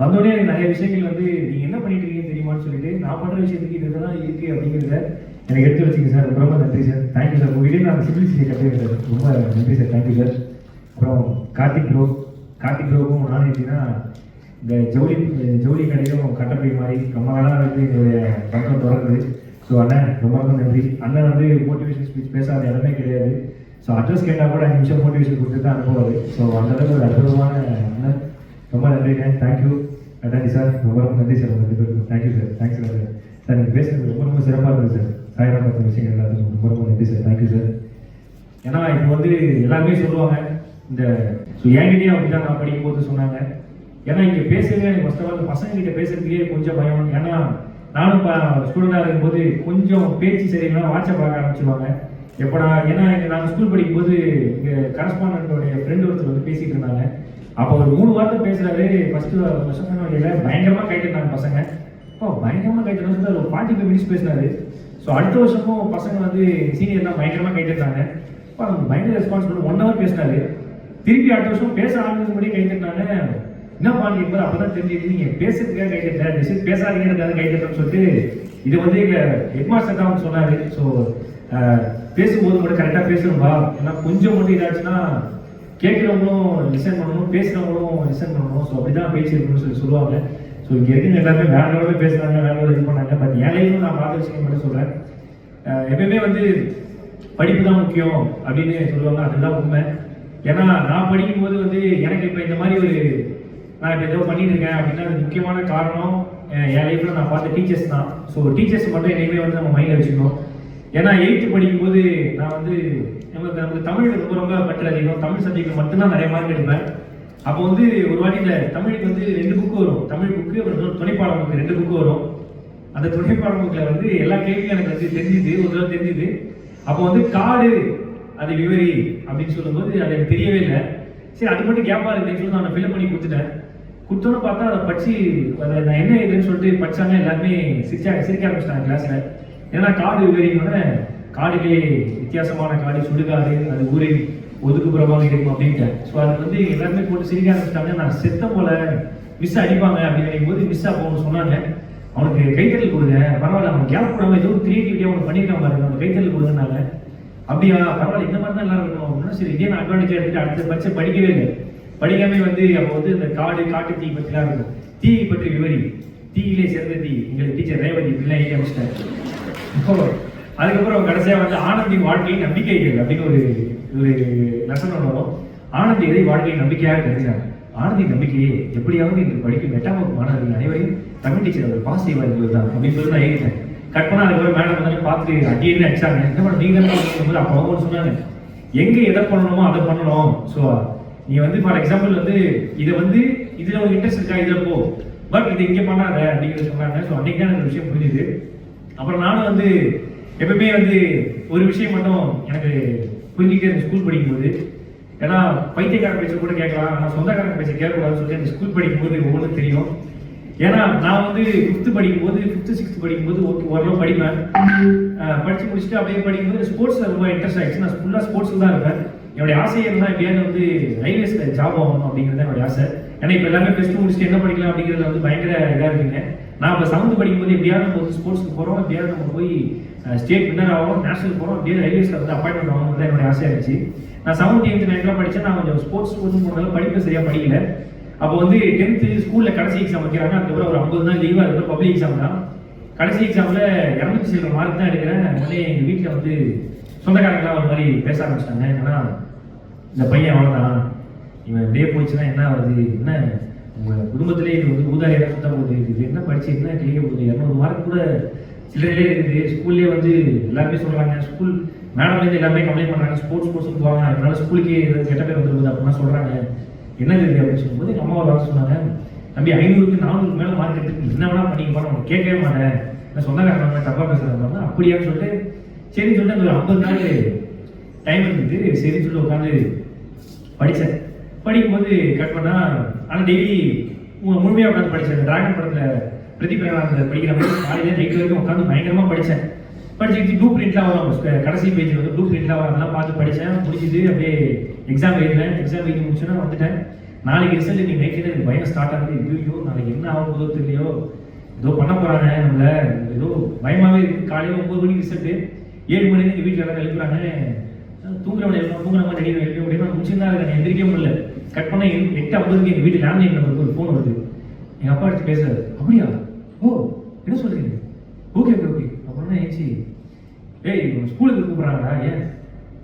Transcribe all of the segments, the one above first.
வந்தோடனே எனக்கு நிறைய விஷயங்கள் வந்து நீங்கள் என்ன பண்ணிட்டு இருக்கீங்கன்னு தெரியுமான்னு சொல்லிட்டு நான் பண்ணுற விஷயத்துக்கு இதெல்லாம் இருக்குது அப்படிங்கிறத எனக்கு எடுத்து வச்சிங்க சார். ரொம்ப நன்றி சார். Thank you sir. உங்ககிட்ட நான் சிம்பிளிசிட்டியை கற்றுக்கிறேன் சார். ரொம்ப நன்றி சார். Thank you sir. அப்புறம் கார்த்திக் ப்ரோவும் நானும் எப்படின்னா இந்த ஜவுளி கடையும் கட்டப்பை மாதிரி ரொம்ப நாளாக வந்து என்னுடைய பக்கம் தொடருது. ஸோ அண்ணன் ரொம்ப ரொம்ப நன்றி. அண்ணன் வந்து மோட்டிவேஷன் ஸ்பீச் பேசாத இடமே கிடையாது. ஸோ அட்ரஸ் கேட்டால் கூட 5 நிமிஷம் மோட்டிவேஷன் கொடுத்து தான் அனுப்புவார். ஸோ அந்த அளவுக்கு ஒரு அற்புதமான அண்ணன். ரொம்ப நன்றிங்க. தேங்க்யூ நன்றி சார். ரொம்ப ரொம்ப நன்றி சார். உங்கள் 2 பேருக்கும் thank you sir. Thanks sir. Sir நீங்கள் பேசுகிறது ரொம்ப ரொம்ப சிறப்பாக இருந்தது சார். சாயராக பார்த்த விஷயங்கள் எல்லாத்துக்கும் ரொம்ப ரொம்ப நன்றி சார். Thank you sir. ஏன்னா இப்போ வந்து எல்லாருமே சொல்லுவாங்க இந்த ஸோ என்கிட்டயும் அப்படி தான் நான் படிக்கும்போது சொன்னாங்க. ஏன்னா இங்கே பேசுறதே எனக்கு ஃபர்ஸ்ட் ஆஃப் ஆல் பசங்க கிட்ட பேசுறதுக்கே கொஞ்சம் பயம். ஏன்னா நானும் ஸ்டூடெண்டாக இருக்கும்போது கொஞ்சம் பேச்சு சரியில்லைனா வாட்ஸ்அப் பார்க்க ஆரம்பிச்சிருவாங்க. எப்படா ஏன்னா நாங்கள் ஸ்கூல் படிக்கும்போது இங்கே கரஸ்பாண்டோடைய ஃப்ரெண்ட் ஒருத்தர் வந்து பேசிட்டு இருந்தாங்க. அப்போ ஒரு 3 வார்த்தை பேசுறாரு. ஃபர்ஸ்ட் வருஷம் வழியில் பயங்கரமாக கைட்டுனாங்க பசங்க. அப்போ பயங்கரமாக கைட்டுனா ஒரு 45 மினிட்ஸ் பேசினாரு. ஸோ அடுத்த வருஷமும் பசங்க வந்து சீனியர்லாம் பயங்கரமாக கைட்டுருந்தாங்க. அப்போ அவங்க பயங்கர ரெஸ்பான்சிபிள் 1 hour பேசினாரு. திருப்பி அடுத்த வருஷம் பேச ஆரம்பிக்கும் முன்னாடி கைட்டுனாங்க. என்ன பாருங்க இப்போ அப்பதான் தெரிஞ்சுது நீங்க பேசுறதுக்காக கைட்டேன் பேசாதீங்கிறதுக்காக கைட்டேன்னு சொல்லிட்டு இது வந்து எங்க ஹெட்மாஸ்டர் தான் சொன்னாரு. ஸோ பேசும்போது மட்டும் கரெக்டாக பேசணும்பா. ஏன்னா கொஞ்சம் மட்டும் இதாச்சுன்னா கேட்குறவங்களும் லிசன் பண்ணணும், பேசுகிறவங்களும் லிசன் பண்ணணும். ஸோ அப்படிதான் பேச்சு இருக்கணும்னு சொல்லுவாங்க. ஸோ இங்கே இருக்குங்க எல்லாருமே வேற லெவலில் பேசுகிறாங்க, வேற லெவலில் இது பண்ணாங்க. பட் என் லைஃப்ல நான் பார்த்த விஷயம் மட்டும் சொல்கிறேன். எப்பயுமே வந்து படிப்பு தான் முக்கியம் அப்படின்னு சொல்லுவாங்க. அதுதான் உண்மை. ஏன்னா நான் படிக்கும்போது வந்து எனக்கு இப்போ இந்த மாதிரி ஒரு நான் இப்போ ஏதோ பண்ணிட்டு இருக்கேன் அப்படின்னா அது முக்கியமான காரணம் என் லைஃப்ல நான் பார்த்த டீச்சர்ஸ் தான். ஸோ டீச்சர்ஸ் மட்டும் என்னையுமே வந்து நம்ம மைண்டில் வச்சுக்கணும். ஏன்னா 8th படிக்கும்போது நான் வந்து நமக்கு தமிழ் ரொம்ப ரொம்ப பற்று அதிகம். தமிழ் சப்ஜெக்ட் மட்டும்தான் நிறைய மார்க் எடுப்பேன். அப்போ வந்து ஒரு வாட்டி இந்த தமிழுக்கு வந்து 2 புக்கு வரும். தமிழ் புக்கு அப்புறம் துணைப்பாடம் புக்கு 2 புக்கு வரும். அந்த துணைப்பாடம் புக்கில் வந்து எல்லா கேள்வியும் எனக்கு வந்து தெரிஞ்சுது, ஒரு தடவை தெரிஞ்சுது. அப்போ வந்து காடு அது விவரி அப்படின்னு சொல்லும்போது அது எனக்கு தெரியவே இல்லை. சரி அது மட்டும் கேப்பா இருக்குன்னு சொல்லி நான் ஃபில்அப் பண்ணி கொடுத்தோன்னு பார்த்தா அதை படிச்சு அதை நான் என்ன இதுன்னு சொல்லிட்டு படிச்சாங்க. எல்லாருமே சிரிக்க ஆரம்பிச்சிட்டாங்க கிளாஸ்ல. ஏன்னா காடு விவரினோட காடுலே வித்தியாசமான காடு சுடுகாடு அது ஊரில் ஒதுக்குப்புறமாக இருக்கும் அப்படின்ட்டு. ஸோ அது வந்து எல்லாருமே போட்டு சிரிக்க ஆரம்பிச்சிட்டாங்க. நான் செத்த போல மிஸ் அடிப்பாங்க அப்படின்னு நினைக்கும் போது மிஸ் அப்போ ஒன்று சொன்னாங்க, அவனுக்கு கைத்தறல் கொடுங்க, பரவாயில்ல அவன் கேப் போடாமல் ஏதோ ஒரு கிரியேட்டிவிட்டியாக அவனுக்கு பண்ணியிருக்கான் பாருங்க, அவனுக்கு கைத்தறல் கொடுங்கனாங்க. அப்படியா பரவாயில்ல இந்த மாதிரி தான் எல்லாரும் இருக்கணும் அப்படின்னா சரி இதே நான் அட்வான்டேஜ் எடுத்துட்டு அடுத்த பட்சம் படிக்கவே இல்லை. படிக்காமே வந்து அப்போ வந்து இந்த காட்டு தீ பற்றிலாம் இருக்கும். தீயை பற்றி விவரி, தீயிலே சிறந்த தீ எங்களுக்கு டீச்சர் ரேவதி இப்படிலாம் எழுதி அமைச்சிட்டேன். இப்போ அதுக்கப்புறம் கடைசியாக வந்து ஆனந்தின் வாழ்க்கையின் நம்பிக்கைகள் அப்படின்னு ஒரு லெசன் வரும். ஆனந்தி இதை வாழ்க்கையின் நம்பிக்கையாக கருதினார். ஆனந்தின் நம்பிக்கையே எப்படியாவது இன்று படிக்கும் 8ஆம் வகுப்பு மாணவர்கள் அனைவரையும் தமிழ் டீச்சர் அவர் பாஸ் செய்வார் என்பதுதான் அப்படின்னு சொல்லி நான் எழுதிட்டேன். கட் பண்ணா அதுக்கப்புறம் மேடம் வந்து பார்த்து அடியே அடிச்சாங்க. என்ன பண்ண நீங்க தான் அப்போ அவங்க சொன்னாங்க எங்க எதை பண்ணணுமோ அதை பண்ணணும். ஸோ நீ வந்து ஃபார் எக்ஸாம்பிள் வந்து இதை வந்து இதுல ஒரு இன்ட்ரெஸ்ட் இருக்கா இதுல போ, பட் இது இங்கே பண்ணாத அப்படிங்கிறத சொன்னாங்க. ஸோ அன்னைக்கு தான் எனக்கு விஷயம் புரிஞ்சுது. அப்புறம் நானும் வந்து எப்பவுமே வந்து ஒரு விஷயம் மட்டும் எனக்கு புரிஞ்சுக்கிட்டே இருந்த ஸ்கூல் படிக்கும்போது. ஏன்னா பைத்தியக்காரன் பேச்ச கூட கேட்கலாம், ஆனால் சொந்தக்காரன் பேச்ச கேட்கக்கூடாதுன்னு சொல்லி அந்த ஸ்கூல் படிக்கும்போது ஒவ்வொன்றும் தெரியும். ஏன்னா நான் வந்து 5th படிக்கும்போது 5th 6th படிக்கும்போது ஓரளவு படிப்பேன். படிச்சு முடிச்சுட்டு அப்படியே படிக்கும்போது ஸ்போர்ட்ஸ்ல ரொம்ப இன்ட்ரெஸ்ட் ஆயிடுச்சு. நான் ஃபுல்லாக ஸ்போர்ட்ஸ்ல தான் இருப்பேன். என்னுடைய ஆசை என்ன எப்படியாவது வந்து ரயில்வேஸ்ல ஜாப் ஆகணும் அப்படிங்கிறது என்னுடைய ஆசை. ஏன்னா இப்போ எல்லாமே +2 முடிச்சுட்டு என்ன படிக்கலாம் அப்படிங்கிறது வந்து பயங்கர இதாக இருக்குங்க. நான் இப்போ 7th படிக்கும்போது எப்படியாவது நம்ம வந்து ஸ்போர்ட்ஸ்க்கு போகிறோம், எப்படியாவது நம்ம போய் ஸ்டேட் வின்னர் ஆகும், நேஷனல் போகிறோம், அப்படியே ரயில்வேஸ்ல வந்து அப்பாயின்மெண்ட் ஆகணும் தான் என்னுடைய ஆசையாக இருந்துச்சு. நான் 7th 8th 9th படித்தேன். நான் கொஞ்சம் ஸ்போர்ட்ஸ் போனாலும் படிப்பு சரியாக படிக்கல. அப்போ வந்து 10th ஸ்கூலில் கடைசி எக்ஸாம் வைக்கிறாங்க. அதுக்கப்புறம் ஒரு 50 நாள் லீவாக இருக்கிற பப்ளிக் எக்ஸாம் தான். கடைசி எக்ஸாமில் 200 சில்லற மார்க் தான் எடுக்கிறேன். உடனே எங்கள் வீட்டில் வந்து சொந்தக்காரங்களாம் ஒரு மாதிரி பேச ஆரம்பிச்சிட்டாங்க. ஏன்னா இந்த பையன் அவ்வளோதான், இவன் இப்படியே போயிடுச்சுன்னா என்ன ஆகுது, என்ன உங்கள் குடும்பத்திலே இது வந்து ஊதாரியாக சுத்த போகுது, இது என்ன படிச்சு என்ன கிளிக்க போகுது, 200 மார்க் கூட சில்லறையிலே இருக்குது. ஸ்கூல்லேயே வந்து எல்லாருமே சொல்கிறாங்க, ஸ்கூல் மேடம்லேருந்து எல்லாமே கம்ப்ளைண்ட் பண்ணுறாங்க, ஸ்போர்ட்ஸ் போவாங்க, அதனால ஸ்கூலுக்கே கெட்ட பேர் வந்துருக்குது அப்படின்னா சொல்கிறாங்க. என்னது இது அப்படின்னு சொல்லும்போது எங்கள் அம்மா ஒரு சொன்னாங்க, தம்பி 500க்கு 400 மேலே மார்க் எடுத்துட்டு என்ன வேணா பண்ணிக்க போனால் உனக்கு கேட்கவே மாட்டேன், நான் சொந்தக்காரங்க தப்பாக பேசுகிறாங்க அப்படியான்னு சொல்லிட்டு சரின்னு சொல்லிட்டு அந்த 50 நாள் டைம் இருந்துட்டு சரின்னு சொல்லிட்டு உட்காந்து படித்தேன். படிக்கும்போது கட் பண்ணால் ஆனால் டெய்லி முழுமையாக உட்காந்து படித்தேன். டிராகன் படத்தில் பிரதீப் ரங்கநாதன் படிக்கிற மாதிரி காலையில் நைட்டு வரைக்கும் உட்காந்து பயங்கரமாக படித்தேன். படிச்சுட்டு ப்ளூ பிரிண்ட்லாம் வரும், கடைசி பேஜில் வந்து ப்ளூ பிரிண்ட்லாம் வரும், அதெல்லாம் பார்த்து படித்தேன். முடிச்சுட்டு அப்படியே எக்ஸாம் எழுதினேன். எக்ஸாம் எழுதி முடிச்சோன்னா வந்துட்டேன். நாளைக்கு ரிசல்ட் நீங்கள் நைட்டு எனக்கு பயம் ஸ்டார்ட் ஆகுது. ஐயோ நாளைக்கு என்ன ஆகும் போதோ தெரியலையோ, ஏதோ பண்ண போகிறாங்க நம்மளை, ஏதோ பயமாகவே இருக்குது. காலையில் 9 மணிக்கு ரிசல்ட்டு, 7 மணிக்கு எங்கள் வீட்டில் எல்லாம் எழுப்புறாங்க. தூங்குறவனை தூங்குற மாதிரி நடிகை எழுப்ப முடியுமா, முடிச்சுருந்தா அதை எந்திரிக்க முடியல. கட் பண்ண 8:50 எங்கள் வீட்டு லேண்ட்லைன் நம்பருக்கு ஒரு ஃபோன் வருது. எங்கள் அப்பா எடுத்து பேசுறாரு. அப்படியா, ஓ என்ன சொல்கிறீங்க, ஓகே ஓகே ஓகே. அப்புறம் ஏச்சி, ஏய் ஸ்கூலுக்கு கூப்பிட்றாங்கடா, ஏன்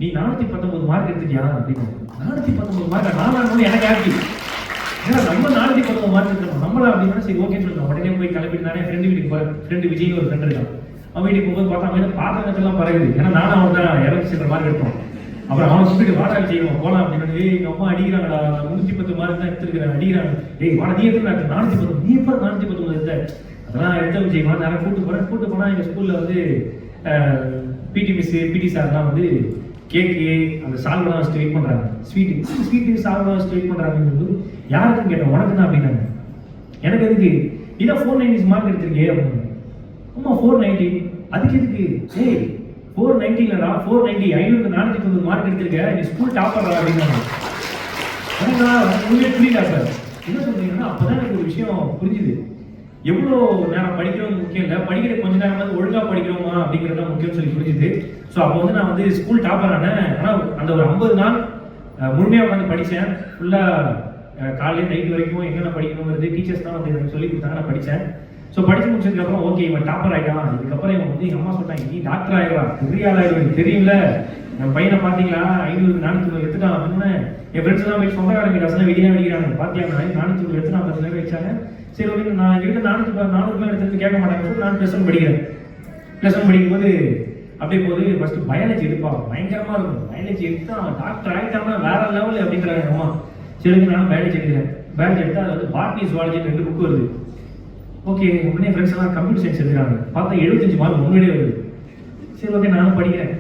நீ 419 மார்க் எடுத்துட்டியா அப்படின்னு. 419 மார்க் நான் எனக்கு ஹாப்பி. ஏன்னா நம்ம 419 மார்க் எடுத்துக்கணும் நம்மளா அப்படின்னா சரி ஓகேன்னு சொல்லுவோம். உடனே போய் கிளம்பிட்டு நானே ஃப்ரெண்டு வீட்டுக்கு போகிறேன். ஃப்ரெண்டு விஜய்னு ஒரு ஃப்ரெண்டு இருக்கான். அவன் வீட்டுக்கு போகும்போது பார்த்தா அவன் பாத்திரங்கள்லாம் பறகுது. ஏன்னா நானும் அவன் தான் 200 மார்க் எடுத்தோம். அப்புறம் அவனை கூப்பிட்டு வாடகை செய்வோம் போகலாம் அப்படின்னு. ஏய் எங்கள் அம்மா அடிக்கிறாங்கடா, 110 மார்க் தான் எடுத்துருக்கிறேன் அடிக்கிறாங்க. ஏய் வாடகை நீ எடுத்து 410, நீ எப்போ 419 எடுத்த, அதெல்லாம் எடுத்த செய்வான். நான் கூப்பிட்டு போனால் எங்கள் ஸ்கூலில் வந்து பிடி மிஸ்ஸு பிடி சார்லாம் வந்து கேக்கு அந்த சால்வெல்லாம் வச்சுட்டு வெயிட் பண்ணுறாங்க. ஸ்வீட்டு சால்வெல்லாம் வச்சுட்டு வெயிட் பண்ணுறாங்கன்னு யாருக்கும் கேட்டேன், உனக்கு தான் அப்படின்னாங்க. எனக்கு எதுக்கு, இதான் 490 மார்க் எடுத்திருக்கே அப்படின்னு. அம்மா 490 அதுக்கு எதுக்கு, ஏய் 490 இல்லைடா 490, 590 மார்க் எடுத்திருக்க, நீ ஸ்கூல் டாப்பர்டா அப்படின்னாங்க. உண்மையே புரியல சார் என்ன சொல்றீங்கன்னா. அப்போதான் எனக்கு ஒரு விஷயம் புரிஞ்சுது, எவ்வளோ நேரம் படிக்கிறோம் முக்கியம் இல்லை, படிக்கிற கொஞ்ச நேரம் வந்து ஒழுங்காக படிக்கிறோமா அப்படிங்கிறது தான் முக்கியம்னு சொல்லி புரிஞ்சுது. ஸோ அப்போ வந்து நான் வந்து ஸ்கூல் டாப்பர் ஆனேன். ஆனால் அந்த ஒரு 50 நாள் முழுமையாக உட்காந்து படித்தேன். ஃபுல்லாக காலையில் நைட் வரைக்கும் என்னென்ன படிக்கணுங்கிறது டீச்சர்ஸ் தான் வந்து எனக்கு சொல்லி கொடுத்தாங்க. நான் படித்தேன். ஸோ படித்து முடிச்சதுக்கப்புறம் ஓகே இவன் டாப்பர் ஆகிட்டான். இதுக்கப்புறம் இவன் வந்து எங்கள் அம்மா சொல்லிட்டாங்க, நீ டாக்டர் ஆகிடுவா, பெரிய ஆள் ஆகிடுவேன், தெரியும்ல என் பையனை பார்த்தீங்களா 500 400 எடுத்துட்டான் அப்படின்னு. என் ஃப்ரெண்ட்ஸ் எல்லாம் போய் சொந்தக்காரங்க ரசனை வெளியாக அடிக்கிறாங்க. பார்த்தியா 400 எடுத்து நான் 10 வச்சாங்க. சரி ஓகே நான் எங்கிட்ட 400 எடுத்து கேட்க மாட்டாங்க சொல்லி நான் +1 படிக்கிறேன். +1 படிக்கும்போது அப்படியே போது ஃபர்ஸ்ட் பயாலஜி எடுப்பாங்க, பயங்கரமாக இருக்கும். பயாலஜி எடுத்து அவன் டாக்டர் ஆகிட்டான்னா வேற லெவல் அப்படிங்கிறாங்க அம்மா. சரி நானும் பயாலஜி எடுக்கிறேன். பயாலஜி எடுத்து அது வந்து பாட்னி ஜுவாலஜி 2 புக்கு வருது. ஓகே உடனே ஃப்ரெண்ட்ஸ் எல்லாம் கம்ப்யூட்டர் சயின்ஸ் எடுக்கிறாங்க. பார்த்தா 75 மார்க் முன்னாடியே வருது. சரி ஓகே நானும் படிக்கிறேன்.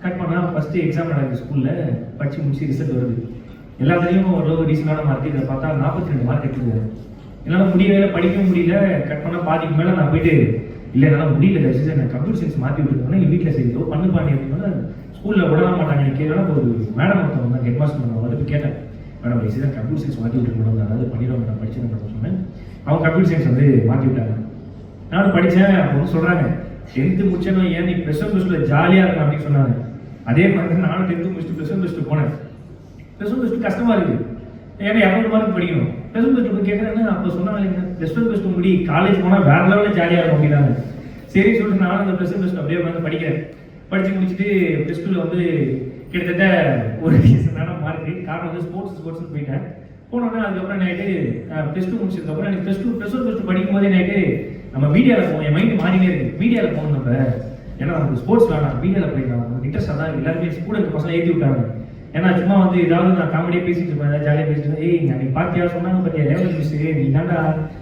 கட் பண்ணால் ஃபஸ்ட்டு எக்ஸாம் நடக்குது ஸ்கூலில். படித்து முடிச்சு ரிசல்ட் வருது. எல்லாத்துலேயும் ஓரளவு டீசெண்டான மார்க். இதில் பார்த்தா 42 மார்க் எடுத்துருக்காரு. என்னால் முடியவே படிக்கவும் முடியல. கட் பண்ணால் பாதிக்கு மேலே நான் போயிட்டு இல்லை என்னால் முடியல தயவுசெய்து நான் கம்ப்யூட்டர் சயின்ஸ் மாற்றி விட்டுருக்கோன்னா எங்கள் வீட்டில் செய்தோ பண்ணு பாண்டி அப்படின்னா ஸ்கூலில் விட மாட்டாங்க. எனக்கு கேட்கலாம் ஒரு மேடம் ஒருத்தவங்க தான் ஹெட் மாஸ்டர் வந்துட்டு கேட்டேன், மேடம் தயவுசெய்து கம்ப்யூட்டர் சயின்ஸ் மாற்றி விட்டுருக்கணும், அதாவது பண்ணிடுவாங்க நான் படிச்சுன்னு சொன்னேன். அவங்க கம்ப்யூட்டர் சயின்ஸ் வந்து மாற்றி விட்டாங்க. நானும் படித்தேன். அப்போ வந்து சொல்கிறாங்க 10th முடிச்சேன்னா ஏன் நீ +1 ஜாலியாக இருக்கும் அப்படின்னு சொன்னாங்க. அதே மாதிரி நானும் 10th முடிச்சுட்டு +1 போனேன். +1 கஷ்டமாக இருக்குது. ஏன்னா 200 மார்க் படிக்கணும். +1 கேட்குறேன்னு அப்போ சொன்னாங்க +1 முடி காலேஜ் போனால் வேற லெவலில் ஜாலியாக இருக்கும் அப்படின்னாங்க. சரி சொல்லிட்டு நானும் அந்த +1 அப்படியே வந்து படிக்கிறேன். படித்து முடிச்சுட்டு +2 வந்து கிட்டத்தட்ட ஒரு டீசெண்டான மார்க்கு. காரணம் வந்து ஸ்போர்ட்ஸ்னு போயிட்டேன். போனோடனே அதுக்கப்புறம் நைட்டு +2 முடிச்சதுக்கப்புறம் எனக்கு +1 படிக்கும் போதே நைட்டு நம்ம மீடியாவில் போவோம். என் மைண்ட் மாறினே இருக்குது. மீடியாவில் போகணும் நம்ம, ஏன்னா நமக்கு ஸ்போர்ட்ஸ் வேணாம், மீடியாவில் போயிடலாம், நமக்கு இன்ட்ரெஸ்டாக தான் எல்லாருமே ஸ்கூலுக்கு பசங்க ஏற்றி விட்டாங்க. ஏன்னா சும்மா வந்து ஏதாவது நான் காமெடியாக பேசிட்டு இருப்பேன், ஏதாவது ஜாலியாக பேசிட்டு ஏய் அன்னைக்கு பார்த்தியா சொன்னாங்க பார்த்தியா லெவல் மிஸ், நீ தாண்டா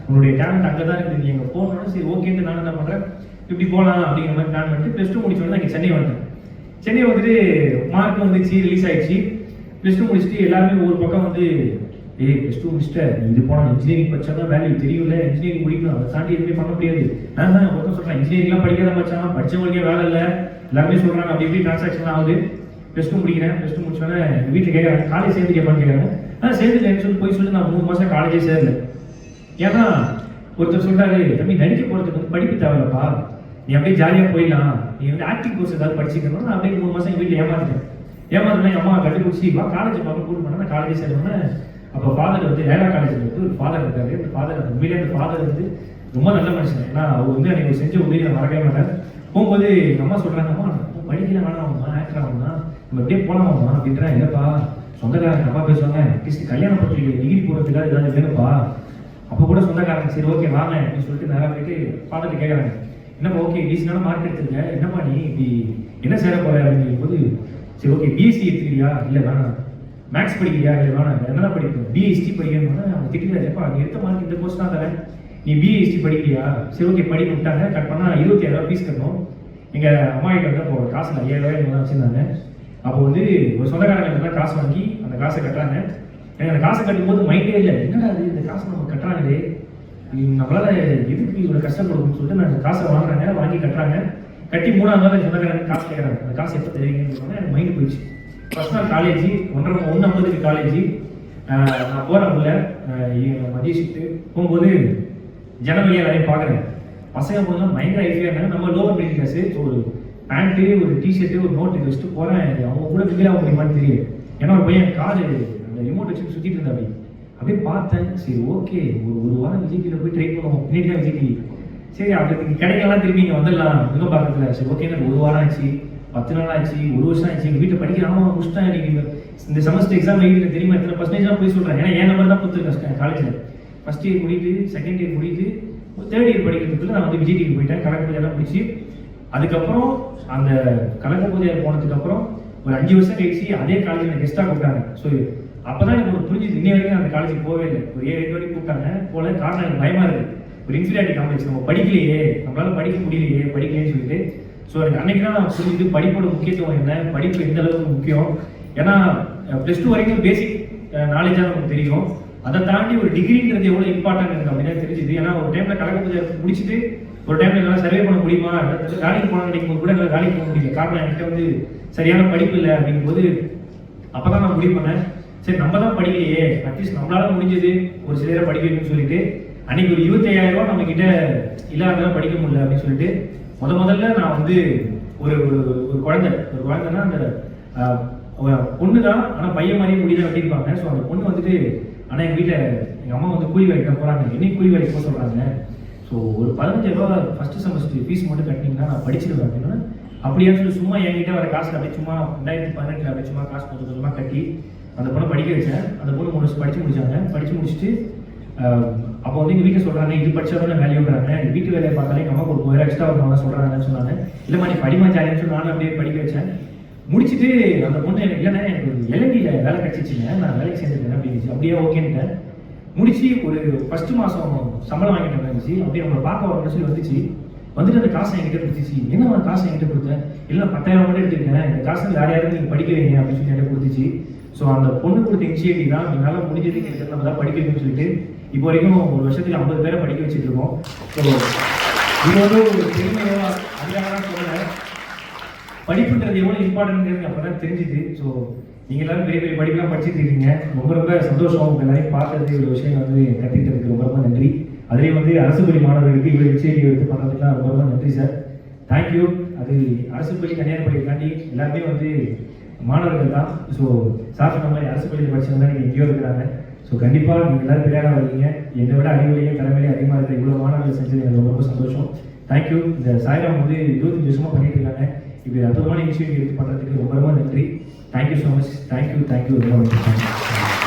உன்னுடைய டேலண்ட் அங்கே தான் இருக்குது, நீ எங்கே போகணும்னு. சரி ஓகேன்னு நான் என்ன பண்ணுறேன், இப்படி போகலாம் அப்படிங்கிற மாதிரி பிளான் பண்ணிட்டு +2 முடிச்சோன்னா இங்கே சென்னை வந்துட்டேன். சென்னை வந்துட்டு மார்க் வந்துச்சு, ரிலீஸ் ஆகிடுச்சு. +2 முடிச்சுட்டு எல்லாருமே ஒரு பக்கம் வந்து ஏய் +2 முடிச்சிட்டேன், இது போனால் இன்ஜினியரிங் படித்தா தான் வேல்யூ தெரியும்ல, இன்ஜினியரிங் முடிக்கணும், அதை தாண்டி எதுவுமே பண்ண முடியாது. நான் தான் ஒருத்தர் சொல்கிறேன் இன்ஜினியரிங்லாம் படிக்காத மச்சான், படித்தவங்களுக்கே வேலை இல்லை, எல்லாருமே சொல்கிறாங்க. அப்படி இப்படி டிரான்சாக்ஷன் ஆகுது. +2 முடிக்கிறேன். +2 முடிச்சோன்னே எங்கள் வீட்டில் கேட்குறாங்க காலேஜ் சேர்ந்து கேட்பான்னு கேட்குறாங்க. சேர்ந்துட்டேன்னு சொல்லி போய் சொல்லி நான் 3 மாதம் காலேஜே சேரல. ஏன்னா ஒருத்தர் சொல்கிறாரு தம்பி நடிக்க போகிறதுக்கு வந்து படிப்பு தேவையில்லப்பா, நீ அப்படியே ஜாலியாக போயிடலாம், நீ வந்து ஆக்டிங் கோர்ஸ் ஏதாவது படிச்சுக்கணும். நான் அப்படியே 3 மாதம் எங்கள் வீட்டில் ஏமாற்றிட்டேன். எங்கள் அம்மா கண்டுபிடிச்சி வா காலேஜ் பார்க்க கூட்டு பண்ணால் நான் காலேஜே சேரணும்னு. அப்போ ஃபாதர் வந்து லேலா காலேஜில் வந்து ஒரு ஃபாதர் இருக்காரு. அந்த ஃபாதர் உண்மையிலே அந்த ஃபாதர் வந்து ரொம்ப நல்ல மனுஷன். ஏன்னா அவர் வந்து எனக்கு செஞ்ச உதவி நான் மறக்கவே மாட்டேன். போகும்போது எங்கள் அம்மா சொல்கிறாங்க, அம்மா படிக்கல வேணாம்மா, ஆக்டர் ஆகும்னா நம்ம எப்படியே போகலாமாம்மா அப்படின்றா. இல்லைப்பா சொந்தக்காரங்க அப்பா பேசுவாங்க, அட்லீஸ்ட் கல்யாண பத்திரிகை டிகிரி போடுறதுக்காக ஏதாவது வேணும்ப்பா. அப்போ கூட சொந்தக்காரங்க சரி ஓகே வாங்க அப்படின்னு சொல்லிட்டு நேராக போயிட்டு ஃபாதர்கிட்ட கேட்குறாங்க, என்னப்பா ஓகே டீசெண்டான மார்க் எடுத்துருக்க, என்னப்பா நீ இப்படி என்ன சேர போகிற அப்படிங்கும் போது சரி ஓகே பிஎஸ்சி எடுத்துக்கிறியா, இல்லை வேணாம். மேக்ஸ் படிக்கிறியா, இல்லை வேணாம். என்னென்ன படிக்கணும், பிஎஸ்டி படிக்கணும்னா அவங்க திட்டிக்கிறாப்பா நீ எடுத்த மார்க் இந்த கோர்ஸ் தான் தரேன், நீ பிஎஸ்டி படிக்கிறியா, சரி ஓகே படிக்க விட்டாங்க. கட் பண்ணால் 25,000 ஃபீஸ் கட்டணும். எங்கள் அம்மா கிட்ட வந்து அப்போ காசு 5,000 வச்சுருந்தாங்க. அப்போ வந்து ஒரு சொந்தக்காரங்க காசு வாங்கி அந்த காசை கட்டுறாங்க. எனக்கு அந்த காசை கட்டும்போது மைண்டே இல்லை, என்னடா அது இந்த காசை நம்ம கட்டுறாங்களே, நம்மளால எதுக்கு இவ்வளோ கஷ்டப்படும்னு சொல்லிட்டு நான் அந்த காசை வாங்குறாங்க, வாங்கி கட்டுறாங்க. கட்டி 3ஆவது நாள் சொந்தக்காரங்க காசு கேட்குறாங்க, அந்த காசு எப்போ தெரியுங்கன்னு சொன்னால் எனக்கு மைண்டு போயிடுச்சு. ஃபர்ஸ்ட் நாள் காலேஜ் 1:50 காலேஜ். நான் போகிறேன் உள்ள மதிய ஷிஃப்ட்டு போகும்போது ஜனவரியாக நிறைய பார்க்குறேன். பசங்க பொண்ணுலாம் பயங்கர ஐஃபியாக இருந்தாங்க. நம்ம லோவர் மிடில் கிளாஸு. ஸோ ஒரு பேண்ட்டு, ஒரு டிஷர்ட்டு, ஒரு நோட் இது வச்சுட்டு போகிறேன். அவங்க கூட மிங்கில் ஆக முடியுமான்னு தெரியல. ஏன்னா ஒரு பையன் கார் அந்த ரிமோட் வச்சுட்டு சுற்றிட்டு இருந்தா அப்படியே பார்த்தேன். சரி ஓகே, ஒரு வாரம் விஜய் டிவியில் போய் ட்ரை பண்ணுவோம். பின்னாடி தான் விஜய் டிவி. சரி அப்படி கிடைக்கலாம், திரும்பி இங்கே வந்துடலாம் மிக பார்க்கறதுல. சரி ஓகே, எனக்கு 1 வாரம் ஆச்சு, 10 நாள் ஆச்சு, 1 வருஷம் ஆச்சு. எங்கள் வீட்டில் படிக்கிற ஆமாம் முடிச்சிட்டேன். நீங்கள் இந்த செமஸ்டர் எக்ஸாம் எழுதிட்டு தெரியுமா எத்தனை பர்சன்டேஜ்லாம் போய் சொல்கிறேன். ஏன்னா என் நம்பர் தான் கொடுத்துருக்கேன் காலேஜில். ஃபஸ்ட் இயர் முடியுது, செகண்ட் இயர் முடியுது, 3rd இயர் படிக்கிறதுக்குள்ள நான் வந்து விஜய் டிவி போயிட்டேன். கலக்க பூஜைலாம் முடிச்சு அதுக்கப்புறம் அந்த கலக்க பூஜை போனதுக்கப்புறம் ஒரு 5 வருஷம் கழிச்சு அதே காலேஜில் கெஸ்ட்டாக கூப்பிட்டாங்க. ஸோ அப்போ தான் எனக்கு ஒரு புரிஞ்சுது. இன்னை வரைக்கும் அந்த காலேஜுக்கு போகவே இல்லை. ஒரு 7-8 வரைக்கும் கூப்பிட்டாங்க போல. காரணம் எனக்கு பயமாக இருக்குது. ஒரு இன்ஃபீரியாரிட்டி காம்ப்ளெக்ஸ், நம்ம படிக்கலையே, நம்மளால படிக்க முடியலையே, படிக்கலையேன்னு சொல்லிட்டு. ஸோ எனக்கு அன்னைக்கு தான் நான் புரிஞ்சுது படிப்போட முக்கியத்துவம் என்ன, படிப்பு எந்த அளவுக்கு முக்கியம். ஏன்னா +2 வரைக்கும் பேசிக் நாலேஜாக நமக்கு தெரியும். அதை தாண்டி ஒரு டிகிரின்றது எவ்வளோ இம்பார்ட்டன்ட் எனக்கு அப்படின்னு தெரிஞ்சுது. ஏன்னா ஒரு டைமில் கலக்க பூஜை முடிச்சுட்டு ஒரு டைமில் என்னால் சர்வே பண்ண முடியுமா, வேலைக்கு போன நினைக்கும் போது கூட என்னால் வேலைக்கு போக முடியல. காரணம் என்கிட்ட வந்து சரியான படிப்பு இல்லை. அப்படிங்கும்போது அப்போ தான் நான் முடிவு பண்ணேன், சரி நம்ம தான் படிக்கலையே, அட்லீஸ்ட் நம்மளால முடிஞ்சது ஒரு சிலரை படிக்க வைக்கணும்னு சொல்லிட்டு அன்னைக்கு ஒரு 25,000 ரூபா நம்ம கிட்ட இல்லாததான் படிக்க முடியல அப்படின்னு சொல்லிட்டு முதல்ல நான் வந்து ஒரு குழந்தைன்னா அந்த பொண்ணு தான், ஆனால் பையன் மாதிரியே முடிதான் வெட்டியிருப்பாங்க. ஸோ அந்த பொண்ணு வந்துட்டு ஆனால் எங்கள் வீட்டில் எங்கள் அம்மா வந்து கூலி வேலைக்கு போகிறாங்க, என்னைக்கு கூலி வேலைக்கு போக சொல்கிறாங்க. ஸோ ஒரு 15,000 ரூபா ஃபஸ்ட்டு செமஸ்டர் ஃபீஸ் மட்டும் கட்டினீங்கன்னா நான் படிச்சிடுவேன் அப்படின்னா, அப்படியே சொல்லி சும்மா என்கிட்ட வர காசு அப்படியே சும்மா 2018 அப்படியே சும்மா காசு கொஞ்சமாக கட்டி அந்த பொண்ணை படிக்க வச்சேன். அந்த பொண்ணு 3 வருஷம் படித்து முடிச்சாங்க. படித்து முடிச்சுட்டு அப்போ வந்து எங்கள் வீட்டில் சொல்கிறாங்க, இது படித்தவங்க வேல்யூங்கிறாங்க, வீட்டு வேலையை பார்த்தாலே எங்கள் அம்மா ஒரு 1000 எக்ஸ்ட்ரா வருவாங்க சொல்கிறாங்கன்னு சொன்னாங்க. இல்லைம்மா நீ படிமா ஜாலின்னு சொல்லி நானும் அப்படியே படிக்க வச்சேன். முடிச்சுட்டு அந்த பொண்ணு எனக்கு இல்லைன்னா எனக்கு LNDயில் வேலை கிடச்சிச்சிங்க, நான் வேலைக்கு சேர்ந்துருக்கேன் அப்படின்னு அப்படியே ஓகேன்ட்டேன். முடிச்சு ஒரு ஃபஸ்ட்டு மாதம் சம்பளம் வாங்கிட்டு இருந்துச்சு. அப்படியே அவங்களை பார்க்க வரணும்னு சொல்லி வந்துச்சு. வந்துட்டு அந்த காசை என்கிட்ட கொடுத்துச்சு. என்ன காசை என்கிட்ட கொடுத்தேன், இல்லை 10,000 மட்டும் எடுத்துக்கிட்டேன், இந்த காசு யார் யாரும் நீங்கள் படிக்க வைங்க அப்படின்னு சொல்லி என்கிட்ட கொடுத்துச்சு. ஸோ அந்த பொண்ணு கொடுத்த இனிஷியேட்டிவ் தான் என்னால் முடிஞ்சது கிட்டத்தட்ட நம்ம தான் படிக்க வைக்கணும்னு சொல்லிட்டு இப்போ வரைக்கும் ஒரு வருஷத்துக்கு 50 பேரை படிக்க வச்சுட்டு இருக்கோம். ஸோ இது வந்து ஒரு பெருமையோ அதிகாரம் சொல்லலை, படிப்புன்றது எவ்வளோ இம்பார்ட்டன்ட்ங்கிறது அப்போ தான் தெரிஞ்சுது. ஸோ நீங்கள் எல்லாரும் பெரிய பெரிய படிப்பெல்லாம் படிச்சுட்டு இருக்கீங்க. ரொம்ப சந்தோஷம். உங்கள் எல்லாரையும் பார்க்கறது ஒரு விஷயம் வந்து கற்றுக்கிட்டதுக்கு ரொம்ப நன்றி. அதுலேயும் வந்து அரசு பள்ளி மாணவர்களுக்கு இவ்வளோ இனிஷியேட்டிவ் எடுத்து பண்ணுறதுக்குலாம் ரொம்ப நன்றி சார். தேங்க்யூ. அது அரசு பள்ளி தனியார் பள்ளியை தாண்டி எல்லாருமே வந்து மாணவர்கள் தான். ஸோ சார் சொன்ன மாதிரி அரசு பள்ளியில் படித்தவங்க தான் நீங்கள் எங்கேயோ இருக்கிறாங்க. ஸோ கண்டிப்பாக நீங்கள் எல்லோரும் பெரியாராக வரீங்க. என்னை விட அறிவுலையும் திறமையிலையும் அதிகமாக இருக்கிற இவ்வளோ மாணவர்கள் செஞ்சது எனக்கு ரொம்ப சந்தோஷம். தேங்க்யூ. இந்த சாய்ராம் வந்து 25 வருஷமாக பண்ணிட்டு இருக்காங்க. இப்படி அற்புதமான இனிஷியேட்டிவ் எடுத்து பண்ணுறதுக்கு ரொம்ப நன்றி. Thank you so much. தேங்க்யூ ரொம்ப நன்றி.